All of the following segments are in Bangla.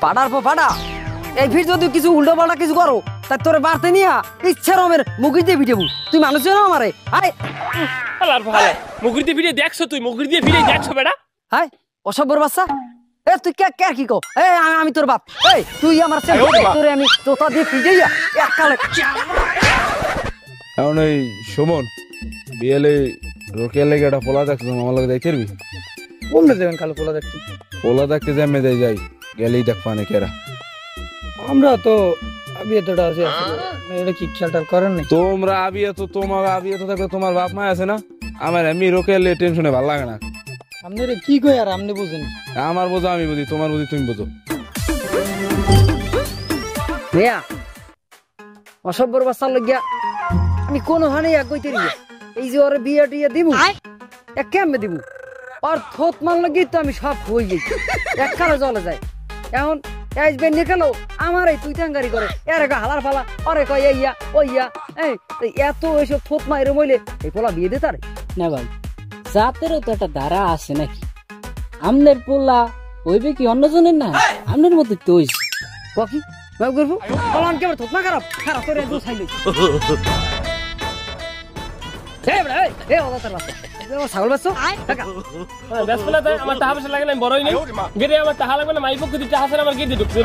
পাড়ার পর পাড়া এই ভিড় যদি কিছু উল্টো পাল্টা কিছু করো তা তোরে বাড়তে নিয়া ইচ্ছা রমের মুখি দিয়ে ভিড়েবু তুই মানুষ জানো আমারে আয় মুখি দিয়ে ভিড়ে দেখছো তুই মুখি দিয়ে ভিড়ে দেখছো বেটা হাই অসভ্যর বাচ্চা এ তুই কে কে কি কো এ আমি তোর বাপ এই তুই আমার ছেলে তোরে আমি তোতা দিয়ে পিটাইয়া এককালে এখন এই সুমন বিয়েলে রোকের লেগে একটা পোলা দেখছো আমার লাগে দেখে বললে দেবেন কালো পোলা দেখতে পোলা দেখতে জেমে দেয় যাই গেলেই দেখ পানে কেরা আমরা তো আবিয়াতটা আছে এটা কি খেয়ালটা করেন না তোমরা আবিয়া তো তোমার আবিয়া তো থাকলে তোমার বাপ মা আছে না আমার এমনি রোকের টেনশনে ভালো লাগে না আপনি রে কি কই আর আপনি বুঝেন আমার বোঝো আমি বুঝি তোমার বুঝি তুমি বোঝো মেয়া অসভ্যর বাচ্চার লাগিয়া আমি কোন হানে এক কইতে রিয়া এই যে ওরে বিয়ে টিয়ে দিবু এক কেমনে দিবু আর থোত মান লাগি তো আমি সব হই গেছি এক কালে জলে যায় এখন আসবে নিকালো আমারই তুই টাঙ্গারি করে এর গা হালার ফালা আরে কয় ইয়া ওইয়া এই এত এসব থোত মাইরে মইলে এই পোলা বিয়ে দে তারে না ভাই জাতেরও তো একটা ধারা আছে নাকি আমনের পোলা হইবে কি অন্যজনের না আমনের মতো তো হইছে ককি বাবু করবো ফলান কেমন থোত না খারাপ খারাপ করে দু ছাইলে ছাগল বাচ্চা আমার টাকা পয়সা লাগে না বড়ই নেই গেটে আমার টাকা লাগবে না মাই পক্ষ দিয়ে টাকা আমার গেটে ঢুকছে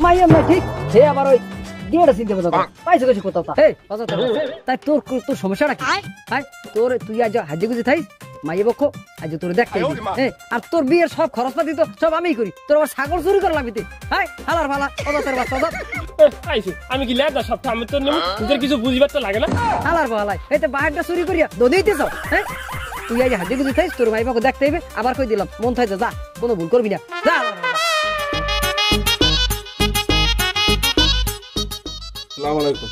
মাই আমরা ঠিক সে আবার ওই গেটে চিনতে পারতো পাইছো কিছু কোথাও তাই তোর তোর সমস্যাটা কি তোর তুই আজ হাজি গুজি থাইস মাইয়ে পক্ষ আজ তোর দেখতে আর তোর বিয়ের সব খরচ পাতি তো সব আমিই করি তোর আবার ছাগল চুরি করা লাগবে হালার ফালা অজাতের বাচ্চা আমি কি লেদা সব আমি তোর নেব তোদের কিছু বুঝবার তো লাগে না হালার ফালাই এই তো বাহারটা চুরি করিয়া দদিতে চাও তুই আজ হাজি গুজি থাইস তোর মাই পক্ষ দেখতে হইবে আবার কই দিলাম মন থাইতে যা কোনো ভুল করবি না যা আসসালামু আলাইকুম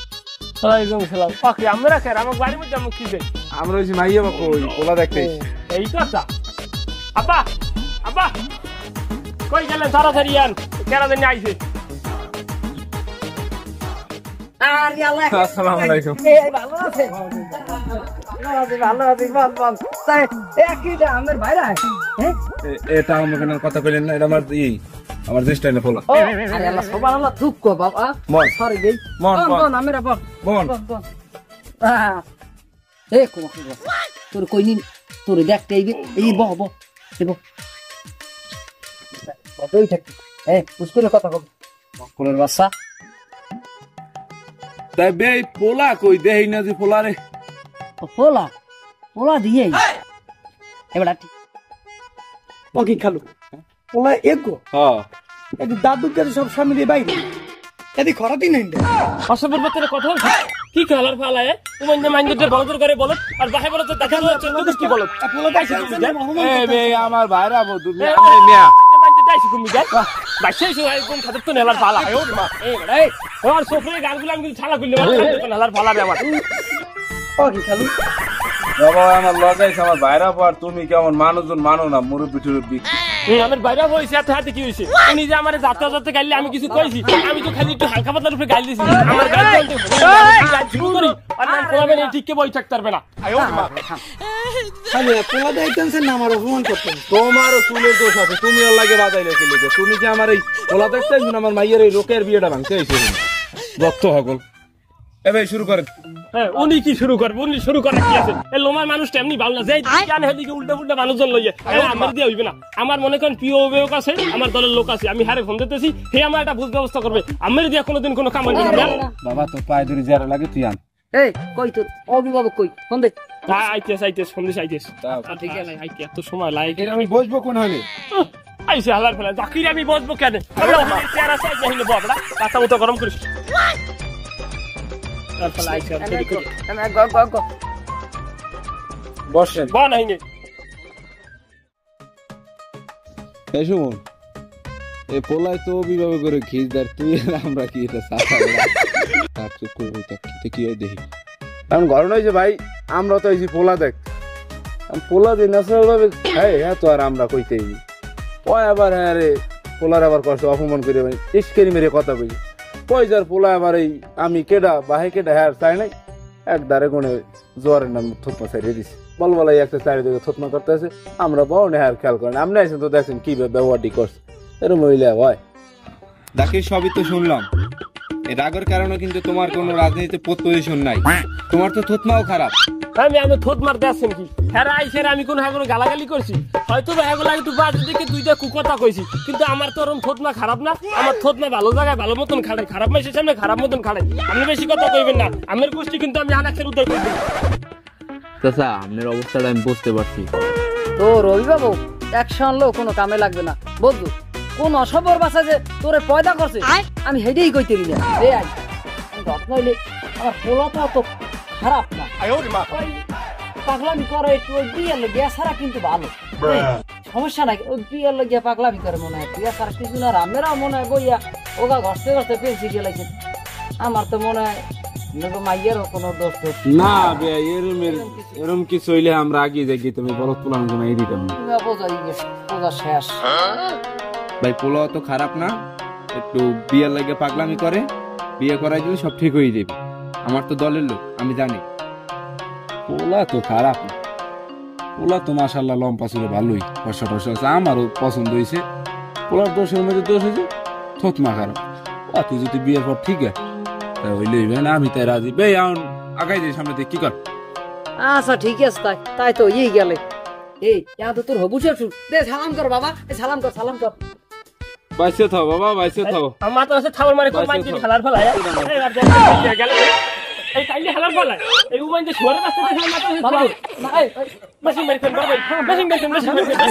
ওয়ালাইকুম সালাম ওকে আমরা কেন আমার বাড়ির মধ্যে আমি কি দেই আমরা ওই মাইয়া বাপ ওই পোলা দেখতে এই কথা আব্বা আব্বা কই গেলেন তাড়াতাড়ি আন কেরা জানি আইছে আরে আল্লাহ আসসালামু আলাইকুম এই ভালো আছে ভালো আছে বল তাই একইটা আমার ভাইরা এটা আমার কেন কথা কইলেন না এটা আমার আমার জ্যেষ্ঠ না পোলা আরে আল্লাহ সুবহানাল্লাহ দুঃখ বাবা সরি গই মন আমরা বল মন এ কোন তোর কই নি তোর দেখতে এই বহ দেব বড়ই থাক পুষ্করে কথা কব কোলের বাচ্চা তাই বে পোলা কই দেই না যে পোলা রে পোলা দিয়ে এবারে ওকে খালু পোলা এগো হ্যাঁ এদি দাদু কে সব স্বামী দিয়ে বাইরে এদি খরাতি নাই অসবর বাতের কথা কি কালার ফালায় তুমি যে মাইন্ডে বলদর করে বলো আর বাহে বলো তো দেখা যাচ্ছে তুই কি বলো পোলা দাইছে এ বে আমার ভাইরা বদু আমি মিয়া মাইন্ডে দাইছি তুমি যা বাইছে সে একদম খাদক তো নেলার ফালা ও মা এই আর সোফরে গানগুলো আমি ছালা কইলে তো নেলার ফালা রে আমার ওকে খালু বাবা আমার লগাইছে আমার ভাইরা পর তুমি কেমন মানুষজন মানো না মুরব্বি টুরব্বি আমার বাইরে হইছে এত হাতে কি হইছে উনি যে আমারে যাত্রা যাত্রা গাইলে আমি কিছু কইছি আমি তো খালি একটু হালকা পাতলার উপরে গাইল দিছি আমার গাইল তো শুরু করি আর না কোলাবে না ঠিক কে বই থাকতে পারবে না আয় ও মা খালি পোলা দাইতেন না আমার অপমান করতেন তোমারও চুলের দোষ আছে তুমি ওর লাগে বাজাইলে কি লিখে তুমি যে আমার এই পোলা দেখতে আমার মাইয়ের এই রোকের বিয়েটা ভাঙতে আইছো রক্ত হগল এবে শুরু করেন উনি কি শুরু করবে উনি শুরু করে কি আছে এই লোমার মানুষটা এমনি ভালো না যে জান হেদিকে উল্টা উল্টা মানুষজন লইয়ে আমার দিয়ে হইবে না আমার মনে করেন প্রিয় অভিভাবক আছে আমার দলের লোক আছে আমি হারে ফোন দিতেছি হে আমার একটা বুঝ ব্যবস্থা করবে আমার দিয়ে কোনোদিন কোনো কাম হইবে না বাবা তো পায়ে ধরে যারা লাগে তুই আন এই কই তোর অভিভাবক কই ফোন দে আইতেস সন্দেশ আইতেস ঠিক আছে আইতে এত সময় লাগে আমি বসবো কোন হলে আইসে হালার ফেলা জাকির আমি বসবো কেন চেহারা সাইজ হিলে বড়া কথা মতো গরম করিস বসেন বানাইনি এই শুনুন এই পোলায় তো অভিভাবক করে খিচদার তুই আমরা কি এটা কি দেখি এখন ঘর নয় যে ভাই আমরা তো এই যে পোলা দেখ পোলা দিয়ে ন্যাচারাল ভাবে হ্যাঁ তো আর আমরা কইতেই ওই আবার হ্যাঁ রে পোলার আবার কষ্ট অপমান করে ভাই ইস্কেরি মেরে কথা কই পয়সার পোলা আবার এই আমি কেডা বাহে কেডা হ্যাঁ চাই নাই এক দারে কোণে জোয়ারের নাম থতমা ছাড়িয়ে দিছি বলবলাই একটা চারিদিকে থতমা করতে আছে আমরা বউ হ্যাঁ খেয়াল করেন আপনি আছেন তো দেখছেন কি ব্যবহারটি করছে এরকম মহিলা হয় দেখি সবই তো শুনলাম, এই রাগের কারণে কিন্তু তোমার কোনো রাজনীতিতে পজিশন নাই, তোমার তো থতমাও খারাপ। আমি থোত মারতে আসছেন কি? হ্যাঁ আইসে আমি কোনো গালাগালি করছি? হয়তো হ্যাগুলো একটু বাজে দিকে দুইটা কুকথা কইছি, কিন্তু আমার তো ওরকম থতমা খারাপ না। আমার থতমা ভালো জায়গায় ভালো মতন খাড়াই, খারাপ মাসের সামনে খারাপ মতন খাড়াই। আপনি বেশি কথা কইবেন না, আমার গোষ্ঠী কিন্তু আমি আনাকের উদ্ধার করবো। চাচা আপনার অবস্থাটা আমি বুঝতে পারছি। তো রবি বাবু অ্যাকশন লো কোনো কামে লাগবে না বন্ধু। কোন অসবর বাসা যে তোরে পয়দা করছে আমি হেডেই কইতে না রে। আই যত্ন হইলে আমার পোলা তো অত খারাপ না, ওই পাগলামি করে একটু, ওই বিয়ের লোক ছাড়া কিন্তু ভালো, সমস্যা নাই। ওই বিয়ের লোক পাগলামি করে মনে হয়, বিয়ে ছাড়া কিছু না। রামেরাও মনে হয় বইয়া ওগা ঘসতে ঘসতে পেন্সি গেলাইছে। আমার তো মনে হয় মাইয়েরও কোনো দোষ না এরম কিছু হইলে আমরা আগে যাই, তুমি বড় পোলা এই দিতাম বোঝা শেষ। ভাই পোলা তো খারাপ না, একটু বিয়ের লাগে পাগলামি করে, বিয়ে করাই দিলে সব ঠিক হয়ে যাবে। আমার তো দলের লোক, আমি জানি। পোলা তো খারাপ না, পোলা তো মাশাআল্লাহ লম্পা ছিল, ভালোই ফসা টসা আছে, আমারও পছন্দ হয়েছে। পোলার দোষের মধ্যে দোষ হয়েছে থতমা খারাপ। তুই যদি বিয়ের পর ঠিক আছে হইলে না, আমি তাই রাজি। বে আগাই যাই সামনে দিয়ে, কি কর? আচ্ছা ঠিক আছে, তাই তাই তো এই গেলে। এই তো তোর হবু শ্বশুর, দে সালাম কর বাবা, সালাম কর সালাম কর। বাইসে থাও বাবা, বাইসে থাও। আমার তো আছে থাবর মারে কোন মাইকে খেলার ফলায় গেল এই টাইলে খেলার ফলায় এই উমাইন যে শুয়ারের রাস্তা দেখে মাথা বাবা এই মেশিন মেরে ফেল বাবা, মেশিন মেরে ফেল, মেশিন মেরে ফেল।